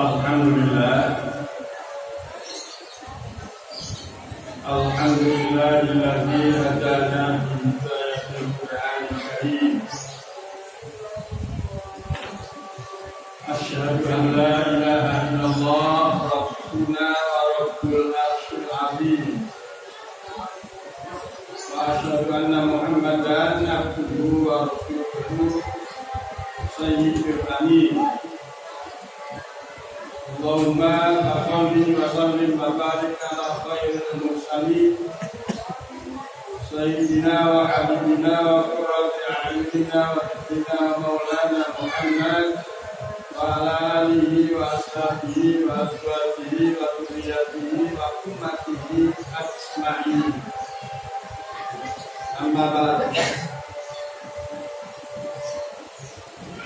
Alhamdulillah. Alhamdulillahilladzi hadana bi hidayatil Qur'anil Karim. Asyhadu an la ilaha illallah rabbuna wa rabbul arsyil azim. Wa asyhadu anna Muhammadan abduhu wa rasuluhu sayyidul amin. Allahumma salli wa sallim wa barik ala khairil mursalin sayyidina wa habibina wa qurrati a'yunina wa sayyidina maulana Muhammad wa ala alihi wa ashabihi wa azwajihi wa dzurriyyatihi wa ummatihi ajma'in. Amma ba'd.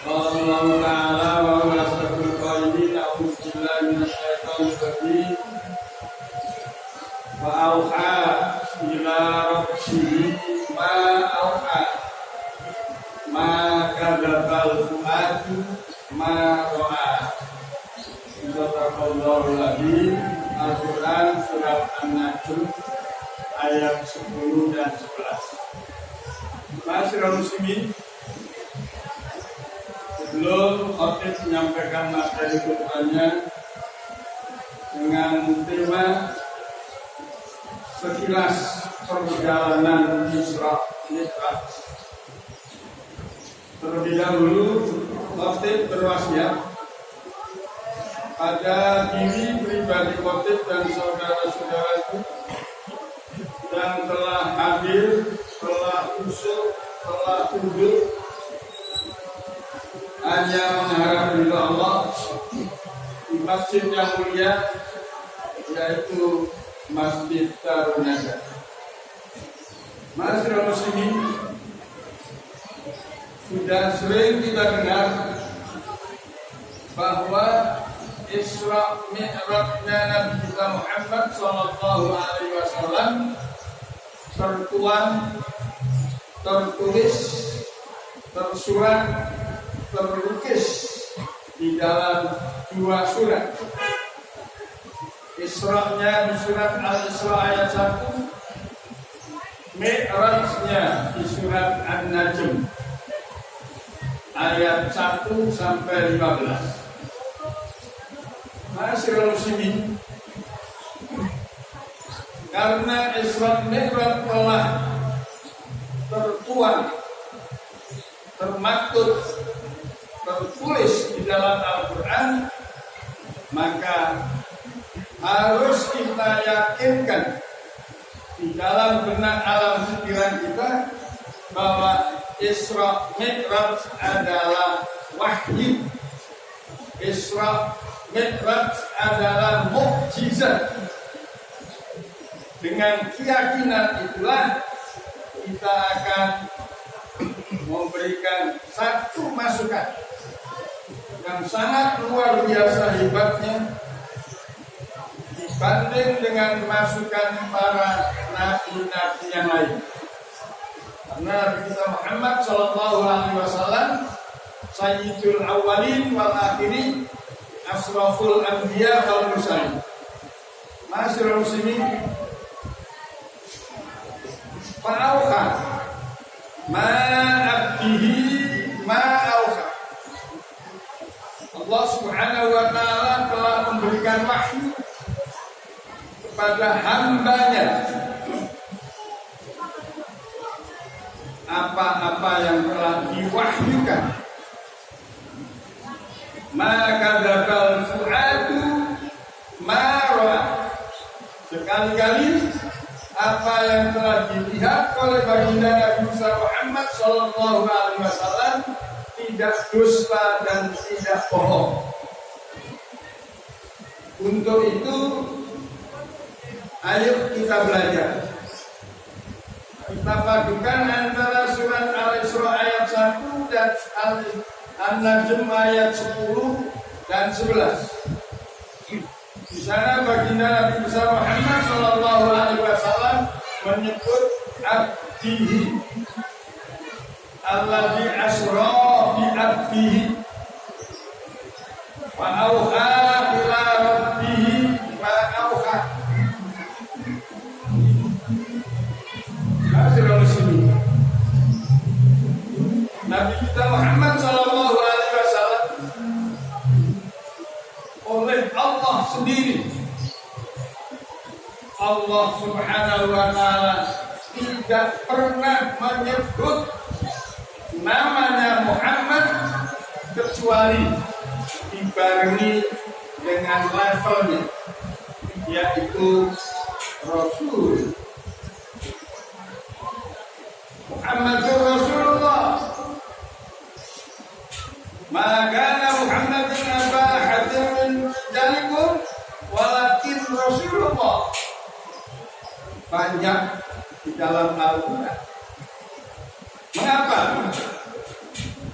Qala Allah ta'ala wa huwa asdaqul qailin a'udzu billahi minasyaitonir rajim. Wa auha ila rabbihi ma auha ma kadzabal fuadu ma ra'a. Sadaqallahul azim. Al-Quran surat An-Najm ayat 10 dan 11. Masyaallah muslimin, sebelum khatib menyampaikan materi khutbahnya dengan tema sekilas perjalanan Isra Mi'raj, terlebih dahulu khatib berwasiat pada diri pribadi khatib dan saudara-saudaraku yang telah hadir, telah usul, telah duduk hanya mengharap ridha Allah di masjid yang mulia, yaitu Masjid Darun-Najah. Masyaallah muslimin, sudah sering kita dengar bahwa Isra Mi'rajnya Nabi kita Muhammad sallallahu alaihi wasallam tertuang, tertulis, tersurat, terlukis di dalam dua surat. Isra-nya di surat Al-Isra ayat 1, Mi'raj-nya di surat An-Najm ayat 1 sampai 15. Masyaallah muslimin, karena Isra Mi'raj telah tertuang, termaktub, tertulis di dalam Al-Quran, maka harus kita yakinkan di dalam benak alam pikiran kita bahwa Isra Mi'raj adalah wahyu. Isra Mi'raj adalah mukjizat. Dengan keyakinan itulah kita akan memberikan satu masukan yang sangat luar biasa hebatnya dibanding dengan masukan para nabi-nabi yang lain. Karena Nabi kita Muhammad sallallahu alaihi wasallam sayyidul awwalin wal akhirin, asraful anbiya wal mursalin. Masyaallah muslimin, fa'auha ma abdihi ma auha. Allah subhanahu wa ta'ala telah memberikan wahyu kepada hambanya apa-apa yang telah diwahyukan. Maka dzakal fuadu ma ra'a. Sekali-kali apa yang telah dilihat oleh baginda Nabi Muhammad sallallahu alaihi wasallam tidak dusta dan tidak bohong. Untuk itu, ayo kita belajar. Kita padukan antara surat Al-Isra ayat 1 dan An-Najm ayat 10 dan 11. Di sana baginda Nabi Muhammad sallallahu alaihi wasallam menyebut abdihi, alladzi asra bi abdihi fa auha sendiri. Allah Subhanahu wa Ta'ala tidak pernah menyebut namanya Muhammad kecuali dibarengi dengan levelnya, yaitu Rasul. Muhammadur Rasulullah. Maka Muhammadun aba ahadin min rijalikum walakin Rasulullah. Banyak di dalam Al-Quran. Mengapa?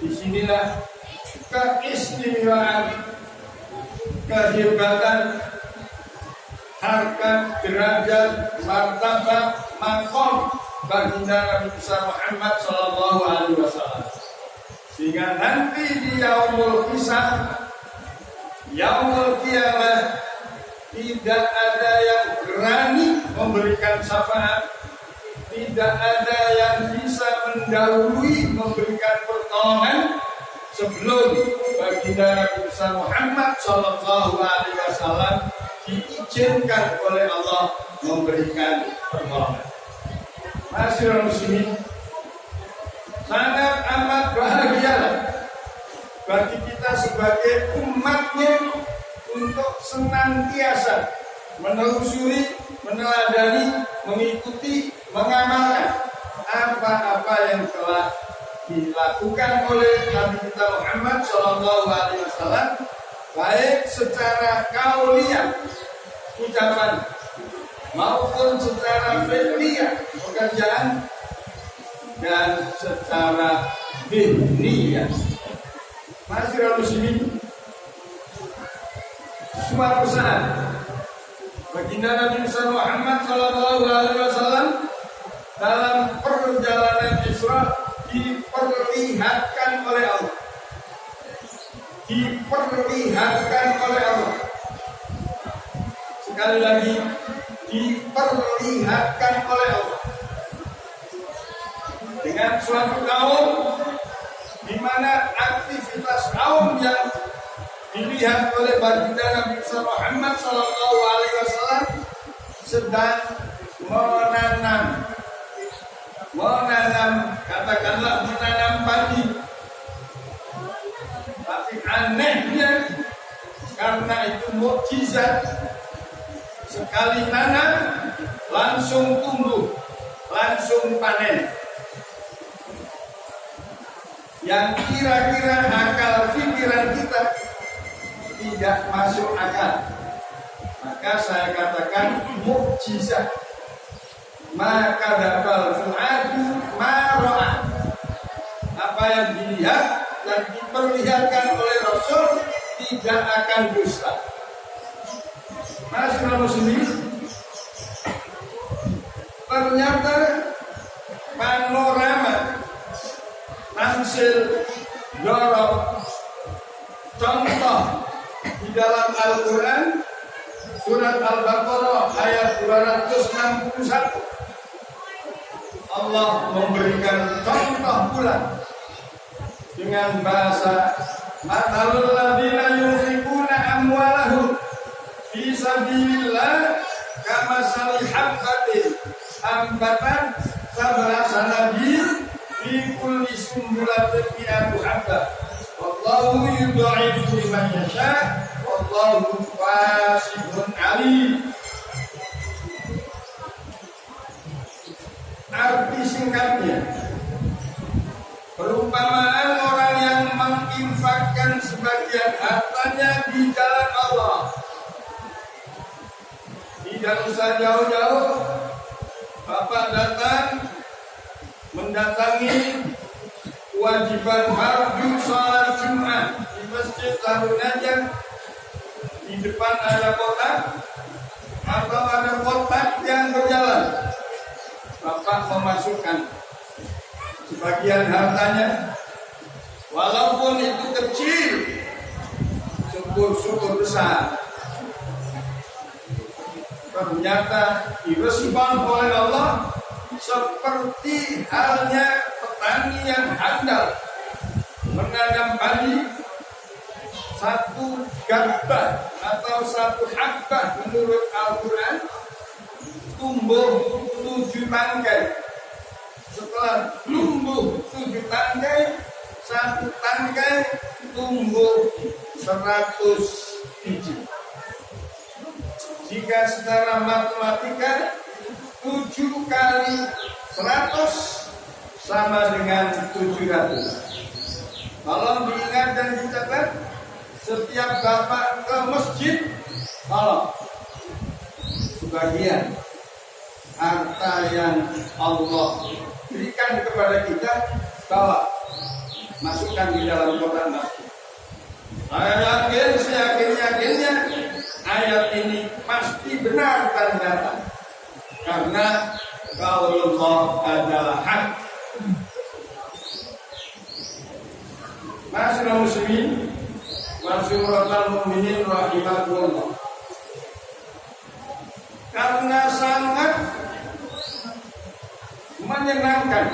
Disinilah keistimewaan, kehebatan, harkat, derajat, martabat, makom baginda Nabi Muhammad Sallallahu Alaihi Wasallam. Sehingga nanti di yaumul hisab, yaumul qiyamah, tidak ada yang berani memberikan syafaat, tidak ada yang bisa mendahului memberikan pertolongan sebelum baginda Nabi Muhammad Sallallahu Alaihi Wasallam diizinkan oleh Allah memberikan pertolongan. Masyaallah muslimin, sangat amat bahagia bagi kita sebagai umatnya untuk senantiasa menelusuri, meneladani, mengikuti, mengamalkan apa-apa yang telah dilakukan oleh Nabi kita Muhammad Sallallahu Alaihi Wasallam, baik secara kauliyah ucapan maupun secara fi'liyah pekerjaan dan secara dhihniyah. Masyaallah muslimin, suatu saat baginda Nabi Muhammad Sallallahu Alaihi Wasallam dalam perjalanan Isra diperlihatkan oleh Allah, sekali lagi diperlihatkan oleh Allah dengan suatu kaum di mana aktivitas kaum yang dilihat oleh baginda Nabi Muhammad Sallallahu Alaihi Wasallam sedang menanam, katakanlah menanam padi. Tapi anehnya, karena itu mukjizat, sekali nanam langsung tumbuh, langsung panen. Yang kira-kira akal pikiran kita tidak masuk akal, maka saya katakan mukjizat. Maka dapat fuadu maro'ah, apa yang dilihat dan diperlihatkan oleh Rasul tidak akan dusta. Masyaallah muslimin, ternyata panorama tamsil dorong contoh di dalam Al-Quran surat Al-Baqarah ayat 261. Allah memberikan contoh pula dengan bahasa matalul ladzina yunfiquna amwalahum fi sabilillah kamasali habbatin ambatan sab'a sanabil fi kulli sumbulatin mi'atu habbah wallahu yudha'ifu liman yasha wallahu wasi'un 'alim. Arti singkatnya, perumpamaan orang yang menginfakkan sebagian hartanya di jalan Allah. Tidak usah jauh-jauh, Bapak datang mendatangi kewajiban fardu salat Jumat di Masjid Darun Najah. Di depan ada kotak atau ada kotak yang berjalan. Bapak memasukkan sebagian hartanya, walaupun itu kecil, syukur-syukur besar. Ternyata direspon oleh Allah seperti halnya petani yang handal menanam padi, satu gabbah atau satu habbah menurut Al-Quran tumbuh 7 tangkai. Setelah tumbuh 7 tangkai, satu tangkai tumbuh 100 biji. Jika secara matematika 7 kali 100 sama dengan 700. Tolong diingat dan dicatat, setiap bapak ke masjid, tolong sebagian harta yang Allah berikan kepada kita, bawa masukkan di dalam kotak masjid. Saya yakin, seyakin-yakinnya ayat ini pasti benar dan nyata, karena qaulullah adalah hak. Masyaallah muslimin wa syurratul mukminin rahimakumullah. Karena sangat menyenangkan,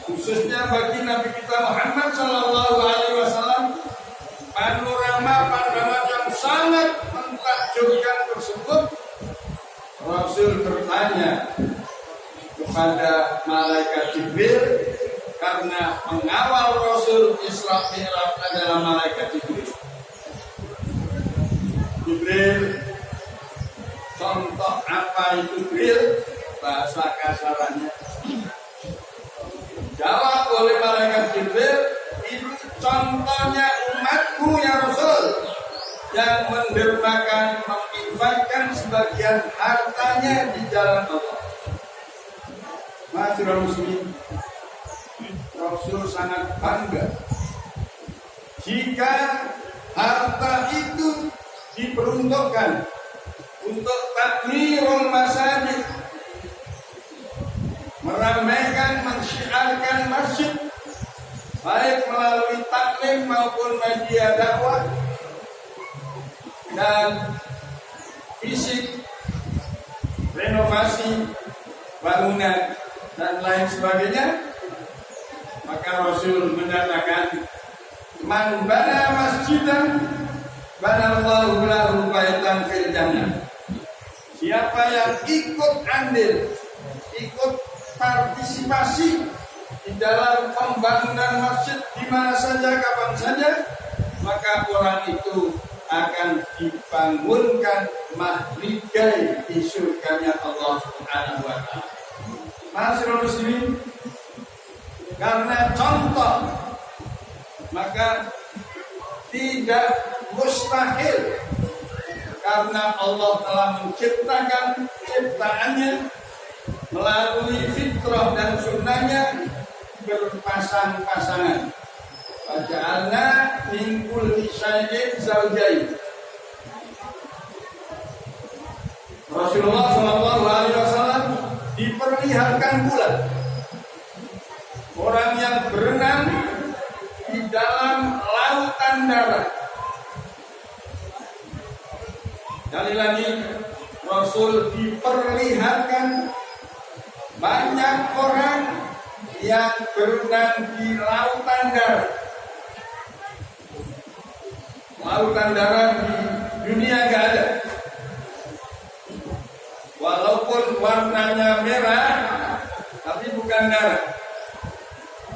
khususnya bagi Nabi kita Muhammad sallallahu alaihi wasallam, panorama yang sangat mentakjubkan tersebut. Rasul bertanya kepada malaikat Jibril, karena pengawal Rasul Isra Mi'raj adalah malaikat Jibril. Jibril, contoh apa itu Jibril? Bahasa kasarannya. Jawab oleh malaikat Jibril, itu contohnya umatku ya Rasul, yang mendermakan, menginfakkan sebagian hartanya di jalan Allah. Masyaallah muslimin, Rasul sangat bangga jika harta itu diperuntukkan untuk takmirul masajid, meramaikan, mensyiarkan masjid, baik melalui taklim maupun media dakwah dan fisik, renovasi bangunan dan lain sebagainya. Maka Rasul menyatakan, man bana masjidan banallahu lahu baitan fil jannah. Siapa yang ikut andil, ikut partisipasi di dalam pembangunan masjid di mana saja, kapan saja, maka orang itu akan dibangunkan mahligai di surganya Allah Subhanahu wa taala. Masyaallah muslimin, karena contoh maka tidak mustahil, karena Allah telah menciptakan ciptaannya melalui fitrah dan sunnahnya berpasang-pasangan. Waja'alna min kulli syai'in zawjayn. Rasulullah sallallahu alaihi wasallam diperlihatkan pula orang yang berenang di dalam lautan darah. Sekali lagi, Rasul diperlihatkan banyak orang yang berenang di lautan darah. Lautan darah di dunia gak ada. Walaupun warnanya merah, tapi bukan darah.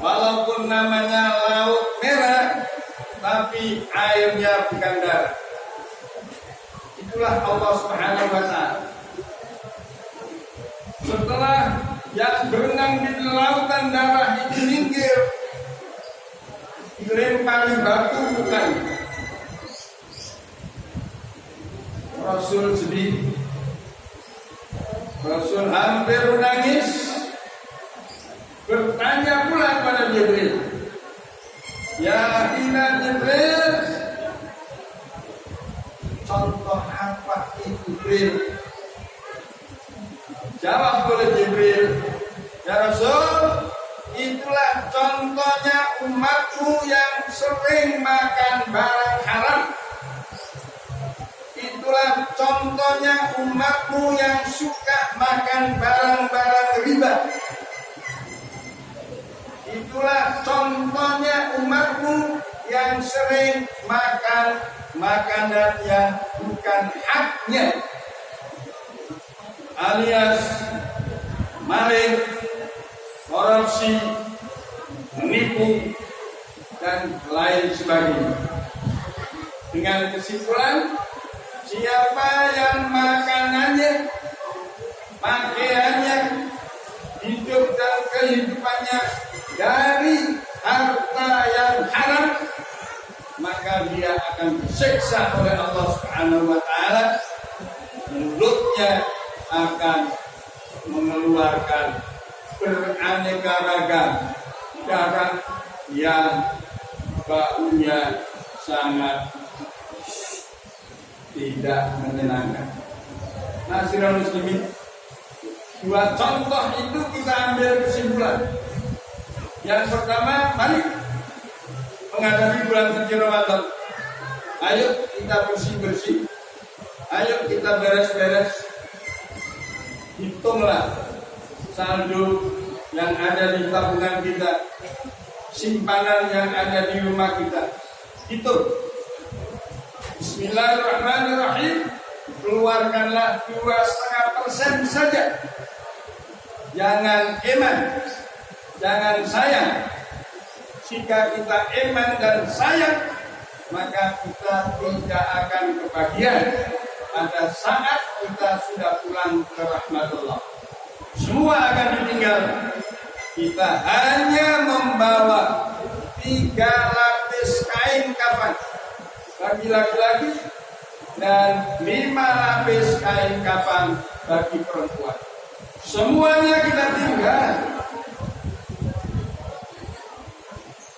Walaupun namanya laut merah, tapi airnya bukan darah. Itulah Allah Subhanahu wa taala. Setelah yang berenang di lautan darah itu minggir, dilempari batu bukan. Rasul sedih. Rasul hampir menangis. Bertanya pula kepada Jibril, ya akhina Jibril, contoh apa itu Jibril? Jawab oleh Jibril, ya Rasul, itulah contohnya umatmu yang sering makan barang haram. Itulah contohnya umatmu yang suka makan barang-barang riba. Itulah contohnya umatmu yang sering makan makanan yang bukan haknya, alias maling, korupsi, menipu, dan lain sebagainya. Dengan kesimpulan, siapa yang makanannya, pakaiannya, hidup dan kehidupannya dari harta yang haram, maka dia akan disiksa oleh Allah Subhanahu wa taala. Mulutnya akan mengeluarkan beraneka ragam darah yang baunya sangat tidak menyenangkan. Nasiral muslimin, dua contoh itu kita ambil kesimpulan. Yang pertama, mari menghadapi bulan suci Ramadan. Ayo kita bersih-bersih. Ayo kita beres-beres. Hitunglah saldo yang ada di tabungan kita, simpanan yang ada di rumah kita. Hitung. Bismillahirrahmanirrahim. Keluarkanlah 2,5% saja. Jangan eman, jangan sayang. Jika kita eman dan sayang, maka kita tidak akan kebahagiaan pada saat kita sudah pulang ke rahmatullah. Semua akan ditinggal. Kita hanya membawa 3 lapis kain kafan bagi laki-laki dan 5 lapis kain kafan bagi perempuan. Semuanya kita tinggal.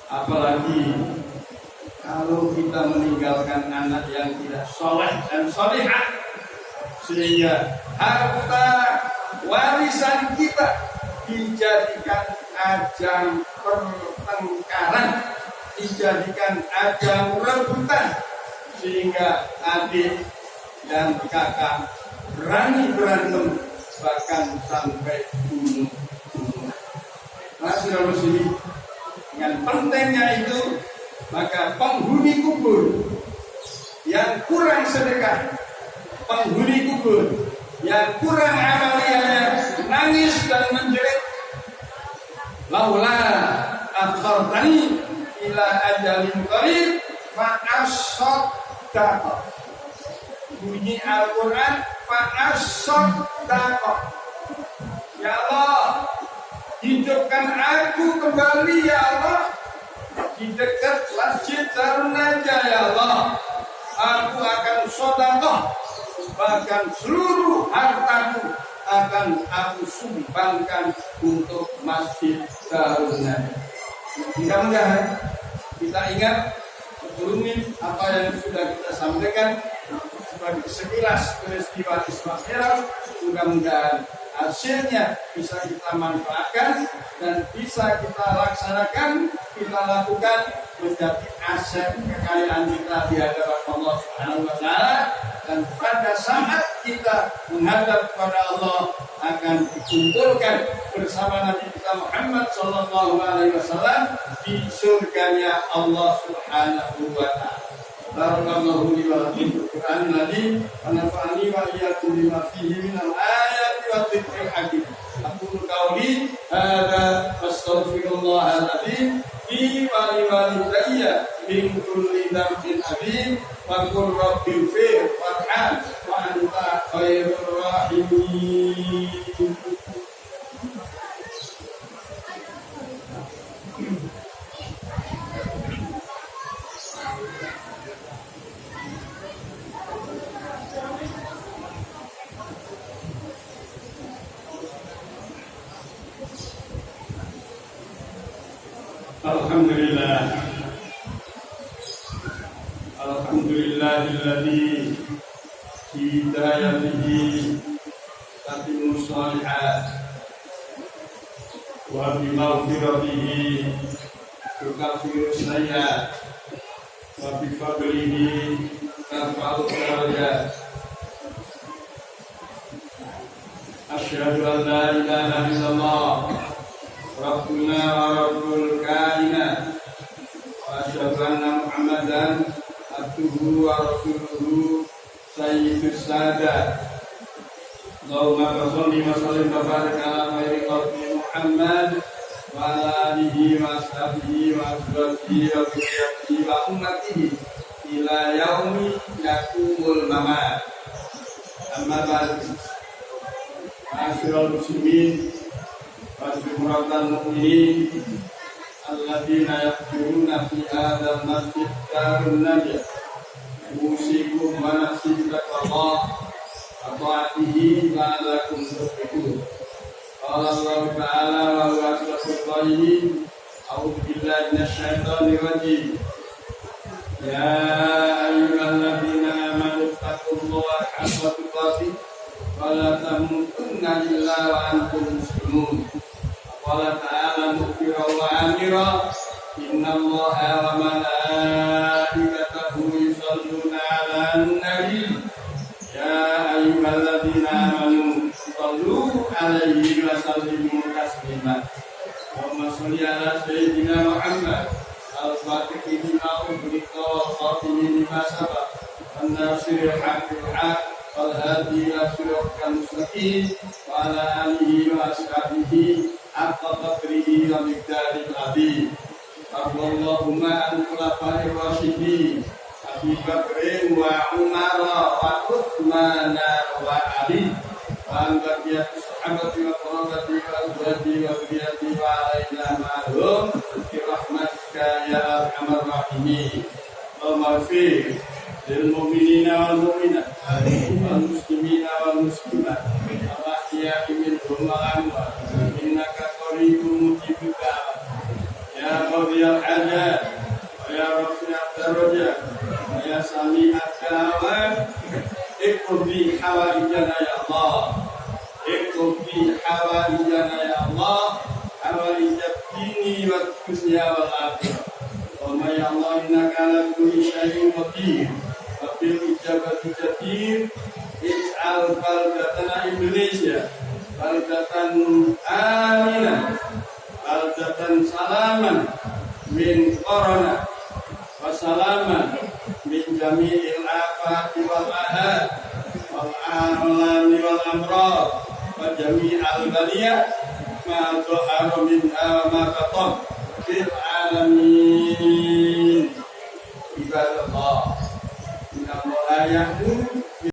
Apalagi kalau kita meninggalkan anak yang tidak soleh dan solihah, sehingga harta warisan kita dijadikan ajang pertengkaran, dijadikan ajang rebutan, sehingga adik dan kakak berani berantem, bahkan sampai bunuh-bunuh. Rasulullah muslimin, dengan pentingnya itu, maka penghuni kubur yang kurang sedekah, penghuni kubur yang kurang amaliyahnya, nangis dan menjerit, laula akhartani ila ajalin qarib fa asaddaqa. Bunyi Al-Quran, fa asaddaqa. Ya Allah, hidupkan aku kembali ya Allah di dekat Masjid Darun Najah ya Allah. Aku akan sedekah, bahkan seluruh hartaku akan aku sumbangkan untuk Masjid Darun Najah. Mudah-mudahan kita ingat sebelumnya apa yang sudah kita sampaikan sebagai sekilas peristiwa Isra Mi'raj. Mudah-mudahan hasilnya bisa kita manfaatkan dan bisa kita laksanakan, kita lakukan menjadi aset kekayaan kita di hadapan Allah Subhanahu wa taala, dan pada saat kita menghadap kepada Allah akan dikumpulkan bersama Nabi kita Muhammad sallallahu alaihi wasallam di surganya Allah Subhanahu wa taala. Barakallahu li wa lakum fil Qur'anil azim wa nafa'ani wa iyyakum bima fihi minal ayati wa dzikril hakim. Aqulu qawli hadza astaghfirullahal azim li wa li walidayya min kulli dhanbin azim wa qul rabbighfir warham wa anta khairur rahimin. Alhamdulillah, alhamdulillahilladzi hidayatihi tatimmu shalihat wa bi maghfiratihi tukaffiru sayyi'at wa bi fadlihi tarfa'u darajat. Asyhadu an la ilaha illallah Rabbuna wa Rabbul kainat wa asyhadu anna Muhammad السادات اللهم صل وسلم وبارك على خير خلق محمد وعلى آله وأصحابه وأزواجه وذريته وأمته إلى يوم يقوم الممات. أما بعد معاشر المسلمين وجمهور المؤمنين الذين يحضرون في هذا المسجد دار النجاة أوصيكم ونفسي بتقوى الله وطاعته لعلكم تفلحون. قال الله تعالى وهو أصدق القائلين أعوذ بالله من الشيطان الرجيم يا أيها الذين آمنوا اتقوا الله حق تقاته ولا تموتن إلا وأنتم مسلمون. قال تعالى مخبرا وآمرا إن الله وملائكته يصلون على النبي يا أيها الذين آمنوا صلوا عليه وسلموا تسليما. اللهم صل على سيدنا محمد الفاتح لما أغلق والخاتم لما سبق الناصر الحق بالحق والهادي إلى صراطك المستقيم وعلى آله وأصحابه حق قدره ومقداره العظيم. اللهم عن الخلفاء الراشدين أبي بكر وعمر وعثمان وعلي وعن بقية الصحابة وقرابة وأزواجه وذريته وعلينا معهم برحمتك يا أرحم الراحمين. اللهم اغفر للمؤمنين والمؤمنات والمسلمين والمسلمات الأحياء منهم والأموات إنك قريب مجيب الدعوات يا قاضي الحاجات ويا رفيع الدرجات ويا سميع الدعوات اقضي حوائجنا يا الله اقضي حوائجنا يا الله حوائج الدين والدنيا والآخرة. اللهم يا الله إنك على كل شيء قدير وبالإجابة جدير. اجعل بلدتنا إندونيسيا بلدة آمنة بلدة سلاما من كورونا وسلاما من جميع الآفات والآهات والآلام والأمراض وجميع البليات ما ظهر منها وما بطن في العالمين. عباد الله إن الله يأمر